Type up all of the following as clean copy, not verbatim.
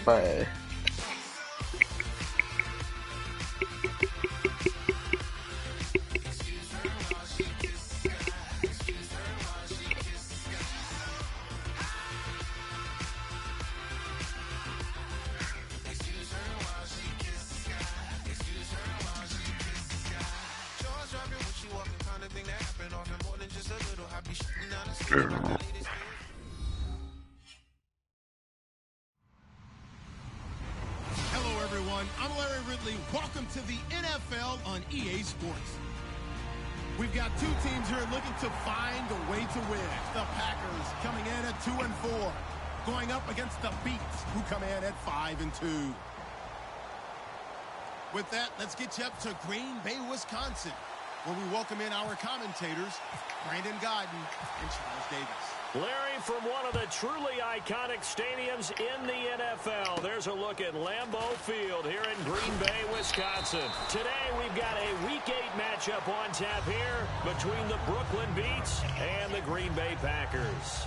ไปWelcome to the NFL on EA Sports. We've got two teams here looking to find a way to win. The Packers coming in at 2-4, going up against the Beats, who come in at 5-2. With that, let's get you up to Green Bay, Wisconsin, where we welcome in our commentators, Brandon Godden and Charles Davis. Larry, from one of the truly iconic stadiums in the NFL, there's a look at Lambeau Field here in Green Bay, Wisconsin. Today, we've got a Week 8 matchup on tap here between the Brooklyn Beats and the Green Bay Packers.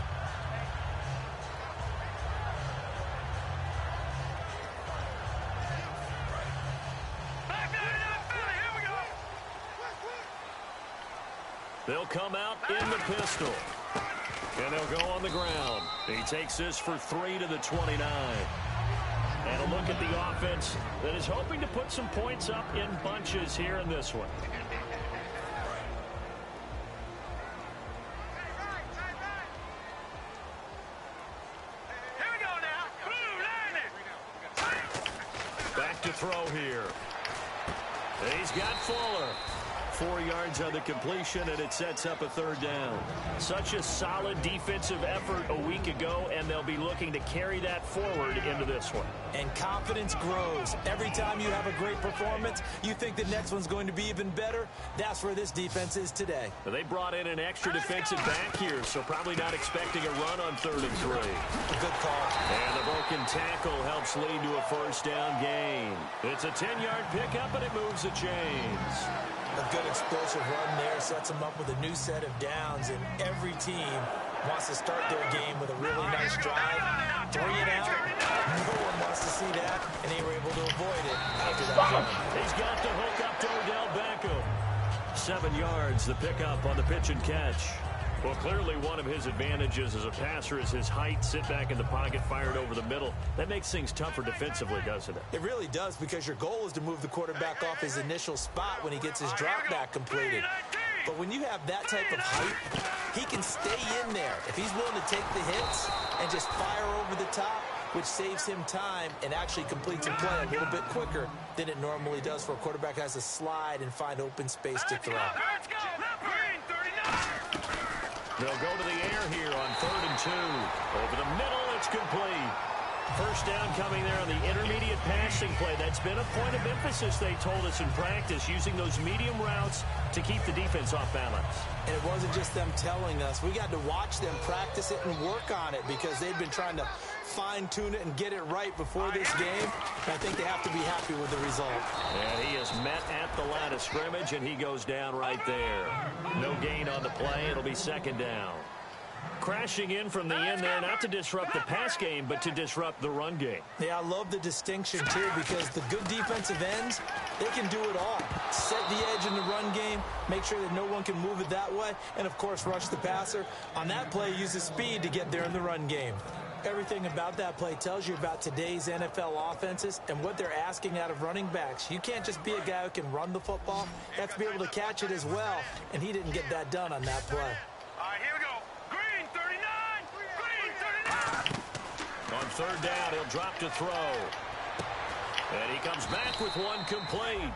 They'll come out in the pistol. And they'll go on the ground. He takes this for 3 to the 29. And a look at the offense that is hoping to put some points up in bunches here in this one. Here we go now. Back to throw here. And he's got Fuller. 4 yards on the completion, and it sets up a third down. Such a solid defensive effort a week ago, and they'll be looking to carry that forward into this one. And confidence grows. Every time you have a great performance, you think the next one's going to be even better. That's where this defense is today. Well, they brought in an extra defensive back here, so probably not expecting a run on 3rd and 3. Good call. And the broken tackle helps lead to a first down gain. It's a 10-yard pickup, and it moves the chains. A good explosive run there sets them up with a new set of downs, and every team wants to start their game with a really nice drive. 3 and out. No one wants to see that, and they were able to avoid it after that run. He's got the hook up to Odell Beckham. 7 yards, the pickup on the pitch and catch. Well, clearly one of his advantages as a passer is his height. Sit back in the pocket, fired over the middle. That makes things tougher defensively, doesn't it? It really does, because your goal is to move the quarterback off his initial spot when he gets his drop back completed. But when you have that type of height, he can stay in there. If he's willing to take the hits and just fire over the top, which saves him time and actually completes a play a little bit quicker than it normally does for a quarterback who has to slide and find open space to throw. They'll go to the air here on 3rd and 2. Over the middle, it's complete. First down coming there on the intermediate passing play. That's been a point of emphasis, they told us in practice, using those medium routes to keep the defense off balance. And it wasn't just them telling us. We got to watch them practice it and work on it, because they've been trying to fine-tune it and get it right before this game. And I think they have to be happy with the result. And he is met at the line of scrimmage, and he goes down right there. No gain on the play. It'll be 2nd down. Crashing in from the end there, not to disrupt the pass game, but to disrupt the run game. Yeah, I love the distinction, too, because the good defensive ends, they can do it all. Set the edge in the run game, make sure that no one can move it that way, and, of course, rush the passer. On that play, use the speed to get there in the run game. Everything about that play tells you about today's NFL offenses and what they're asking out of running backs. You can't just be a guy who can run the football. You have to be able to catch it as well, and he didn't get that done on that play. All right, here we go. Green 39! Green 39! On 3rd down, he'll drop to throw. And he comes back with one complete.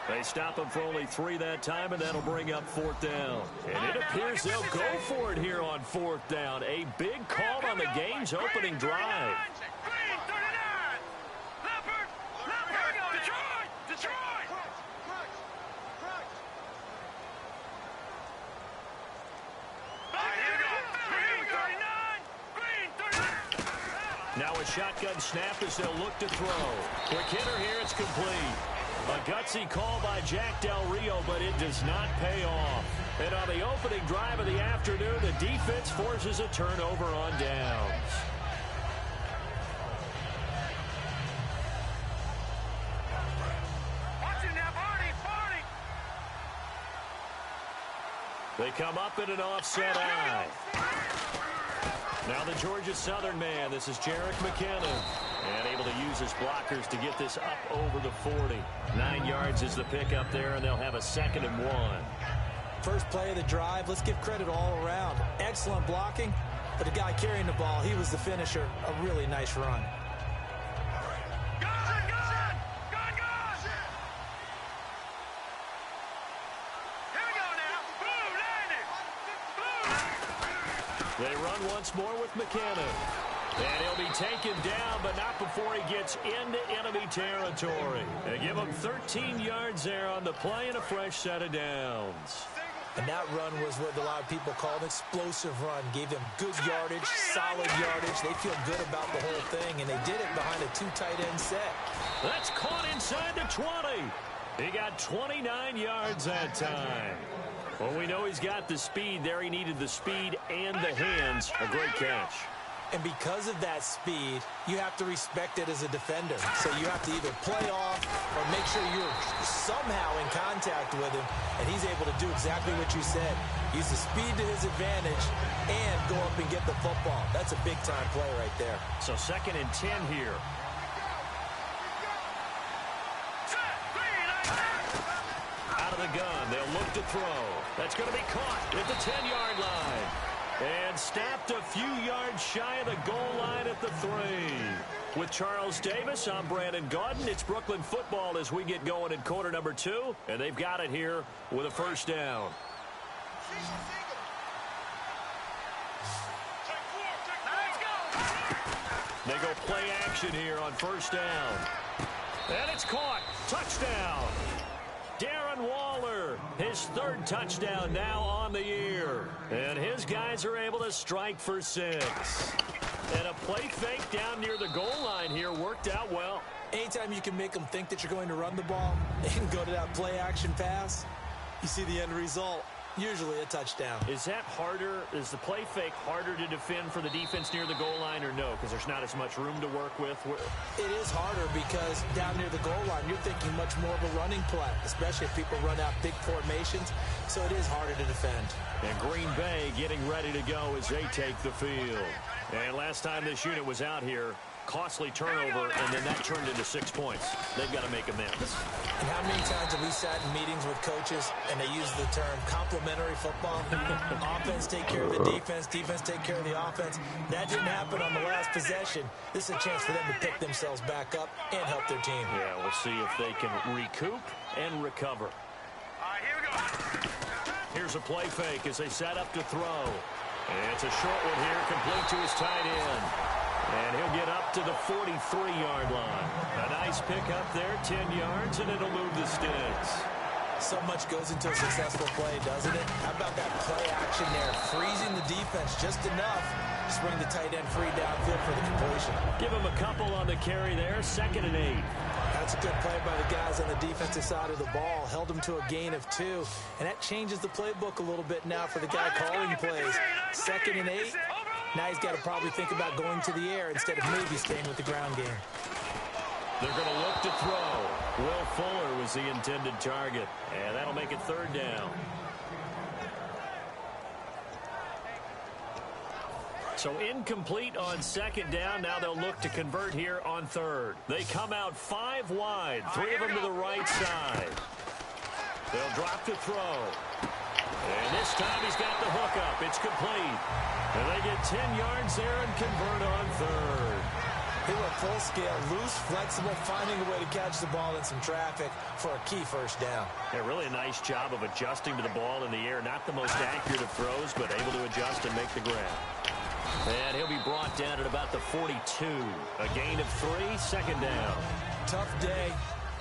They stop him for only 3 that time, and that'll bring up 4th down. And it appears they'll go for it here on 4th down. A big call on the game's opening drive. Green 39! Leopard! Here we go. Detroit! Detroit! Here we go. Green 39! Green 39! Now a shotgun snap as they'll look to throw. Quick hitter here, it's complete. A gutsy call by Jack Del Rio, but it does not pay off. And on the opening drive of the afternoon, the defense forces a turnover on downs. They come up in an offset eye. Now the Georgia Southern man. This is Jerick McKinnon. And able to use his blockers to get this up over the 40. 9 yards is the pickup there, and they'll have a 2nd and 1. First play of the drive, let's give credit all around. Excellent blocking, but the guy carrying the ball, he was the finisher. A really nice run. They run once more with McKinnon. And he'll be taken down, but not before he gets into enemy territory. They give him 13 yards there on the play and a fresh set of downs. And that run was what a lot of people call an explosive run. Gave them good yardage, solid yardage. They feel good about the whole thing, and they did it behind a 2 tight end set. That's caught inside the 20. He got 29 yards that time. Well, we know he's got the speed there. He needed the speed and the hands. A great catch. And because of that speed, you have to respect it as a defender. So you have to either play off or make sure you're somehow in contact with him, and he's able to do exactly what you said. Use the speed to his advantage and go up and get the football. That's a big-time play right there. So 2nd and 10 here. Out of the gun, they'll look to throw. That's going to be caught at the 10-yard line. And snapped a few yards shy of the goal line at the 3. With Charles Davis, I'm Brandon Gaudin. It's Brooklyn football as we get going in quarter number 2. And they've got it here with a first down. They go play action here on first down. And it's caught. Touchdown. Darren Waller, his 3rd touchdown now on the year. And his guys are able to strike for 6. And a play fake down near the goal line here worked out well. Anytime you can make them think that you're going to run the ball and go to that play action pass, you see the end result. Usually a touchdown. Is that harder? Is the play fake harder to defend for the defense near the goal line or no? Because there's not as much room to work with. It is harder because down near the goal line, you're thinking much more of a running play, especially if people run out big formations. So it is harder to defend. And Green Bay getting ready to go as they take the field. And last time this unit was out here, costly turnover, and then that turned into 6 points. They've got to make amends. And how many times have we sat in meetings with coaches and they use the term complementary football? Offense take care of the defense, defense take care of the offense. That didn't happen on the last possession. This is a chance for them to pick themselves back up and help their team. Yeah, we'll see if they can recoup and recover. All right, here we go. Here's a play fake as they set up to throw. And it's a short one here, complete to his tight end. And he'll get up to the 43-yard line. A nice pickup there, 10 yards, and it'll move the sticks. So much goes into a successful play, doesn't it? How about that play action there? Freezing the defense just enough to bring the tight end free downfield for the completion. Give him a couple on the carry there, 2nd and 8. That's a good play by the guys on the defensive side of the ball. Held them to a gain of 2. And that changes the playbook a little bit now for the guy calling plays. 2nd and 8. Now he's got to probably think about going to the air instead of maybe staying with the ground game. They're going to look to throw. Will Fuller was the intended target. And that'll make it 3rd down. So incomplete on 2nd down. Now they'll look to convert here on 3rd. They come out 5 wide. 3 of them to the right side. They'll drop to throw. And this time he's got the hook up. It's complete. And they get 10 yards there and convert on 3rd. They were full scale, loose, flexible, finding a way to catch the ball in some traffic for a key first down. Yeah, really a nice job of adjusting to the ball in the air. Not the most accurate of throws, but able to adjust and make the grab. And he'll be brought down at about the 42. A gain of 3, 2nd down. Tough day,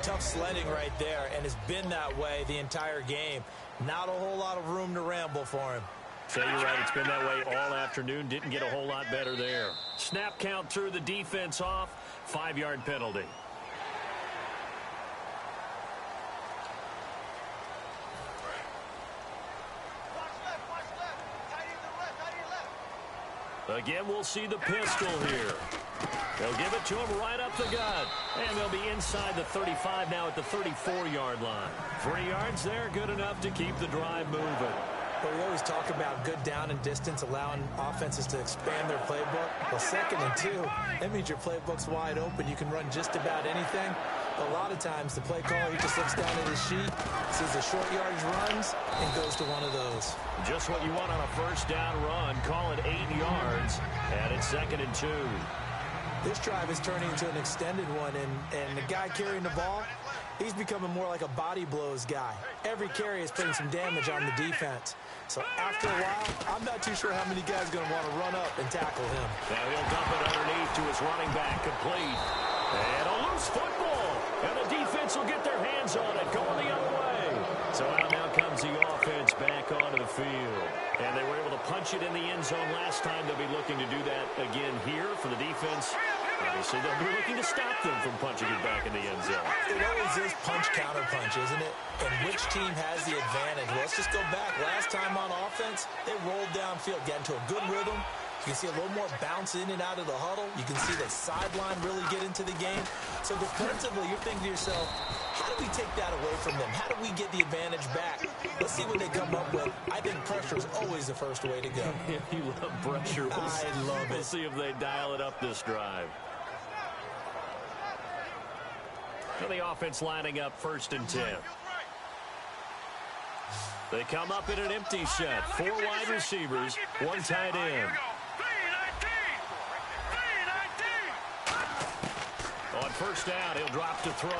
tough sledding right there, and it's been that way the entire game. Not a whole lot of room to ramble for him. So you're right, it's been that way all afternoon. Didn't get a whole lot better there. Snap count threw the defense off. 5-yard penalty. Again, we'll see the pistol here. They'll give it to him right up the gut. And they'll be inside the 35 now at the 34-yard line. 3 yards there, good enough to keep the drive moving. But we always talk about good down and distance, allowing offenses to expand their playbook. Well, 2nd and 2, that means your playbook's wide open. You can run just about anything. But a lot of times, the play caller, he just looks down at his sheet, sees the short yardage runs, and goes to one of those. Just what you want on a first down run. Call it 8 yards, and it's 2nd and 2. This drive is turning into an extended one, and the guy carrying the ball, he's becoming more like a body blows guy. Every carry is putting some damage on the defense. So after a while, I'm not too sure how many guys are going to want to run up and tackle him. Now he'll dump it underneath to his running back, complete. And a loose football. And the defense will get their hands on it, going the other way. So out now comes the offense back onto the field. And they were able to punch it in the end zone last time. They'll be looking to do that again here for the defense. Obviously, they'll be looking to stop them from punching it back in the end zone. It always is punch-counter-punch, isn't it? And which team has the advantage? Well, let's just go back. Last time on offense, they rolled downfield, got into a good rhythm. You can see a little more bounce in and out of the huddle. You can see the sideline really get into the game. So defensively, you're thinking to yourself, how do we take that away from them? How do we get the advantage back? Let's see what they come up with. I think pressure is always the first way to go. You love pressure. I love it. We'll see if they dial it up this drive. So the offense lining up 1st and 10. They come up in an empty set. 4 wide receivers, 1 tight end. On first down, he'll drop to throw.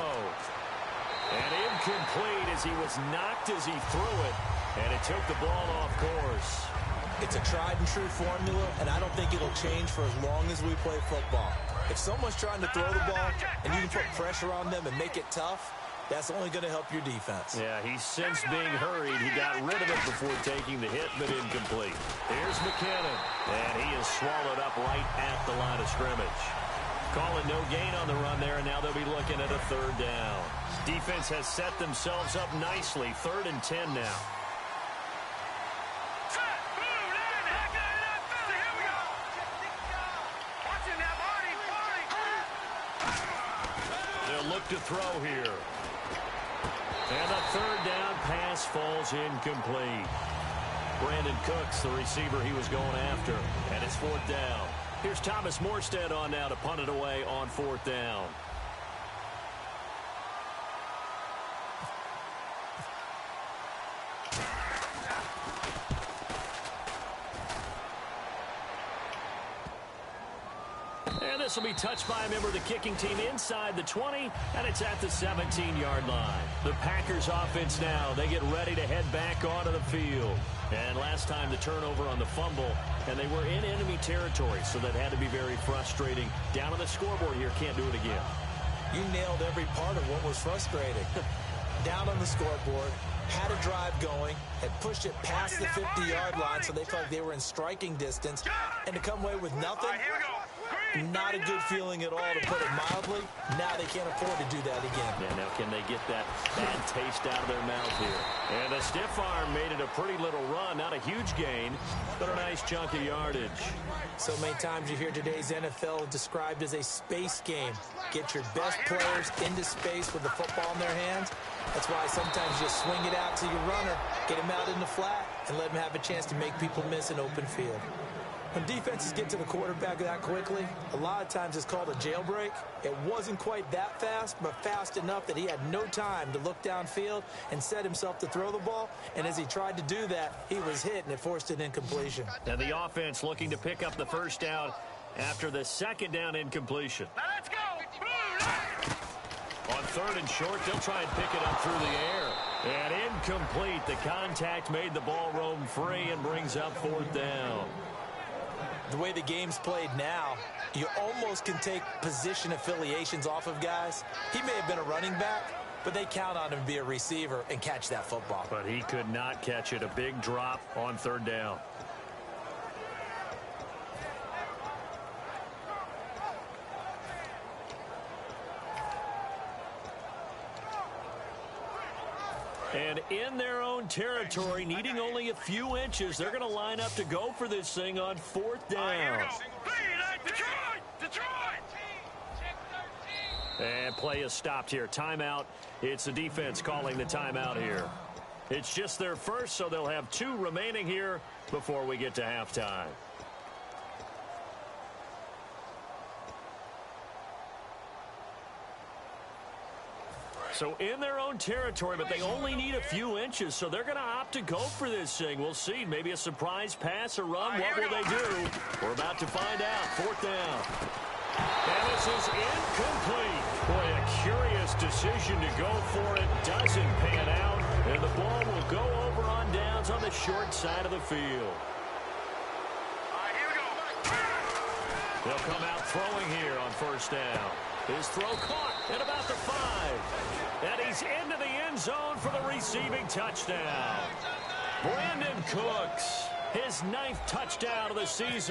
And incomplete as he was knocked as he threw it. And it took the ball off course. It's a tried and true formula, and I don't think it'll change for as long as we play football. If someone's trying to throw the ball and you can put pressure on them and make it tough, that's only going to help your defense. Yeah, he's since being hurried. He got rid of it before taking the hit, but incomplete. Here's McKinnon, and he is swallowed up right at the line of scrimmage. Calling no gain on the run there, and now they'll be looking at a 3rd down. Defense has set themselves up nicely. 3rd and 10 now. They'll look to throw here. And a 3rd down pass falls incomplete. Brandon Cooks, the receiver he was going after. And it's 4th down. Here's Thomas Morstead on now to punt it away on 4th down. And this will be touched by a member of the kicking team inside the 20, and it's at the 17-yard line. The Packers offense now, they get ready to head back onto the field. And last time the turnover on the fumble, and they were in enemy territory, so that had to be very frustrating. Down on the scoreboard here, can't do it again. You nailed every part of what was frustrating. Down on the scoreboard, had a drive going, had pushed it past the 50-yard line, so they felt like they were in striking distance, and to come away with nothing, not a good feeling at all, to put it mildly. Now they can't afford to do that again. Yeah, now can they get that bad taste out of their mouth here? And the stiff arm made it a pretty little run. Not a huge gain, but a nice chunk of yardage. So many times you hear today's NFL described as a space game. Get your best players into space with the football in their hands. That's why sometimes you swing it out to your runner, get him out in the flat, and let him have a chance to make people miss an open field. When defenses get to the quarterback that quickly, a lot of times it's called a jailbreak. It wasn't quite that fast, but fast enough that he had no time to look downfield and set himself to throw the ball. And as he tried to do that, he was hit, and it forced an incompletion. And the offense looking to pick up the 1st down after the 2nd down incompletion. Now let's go. On 3rd and short, they'll try and pick it up through the air. And incomplete. The contact made the ball roam free and brings up 4th down. The way the game's played now, you almost can take position affiliations off of guys. He may have been a running back, but they count on him to be a receiver and catch that football. But he could not catch it. A big drop on 3rd down. And in their own territory, needing only a few inches, they're going to line up to go for this thing on 4th down. And play is stopped here. Timeout. It's the defense calling the timeout here. It's just their first, so they'll have 2 remaining here before we get to halftime. So in their own territory, but they only need a few inches, so they're going to opt to go for this thing. We'll see. Maybe a surprise pass or run. What will they do? We're about to find out. 4th down. And this is incomplete. Boy, a curious decision to go for it. Doesn't pan out. And the ball will go over on downs on the short side of the field. Here we go. They'll come out throwing here on 1st down. His throw caught at about the 5. And he's into the end zone for the receiving touchdown. Brandon Cooks, his 9th touchdown of the season.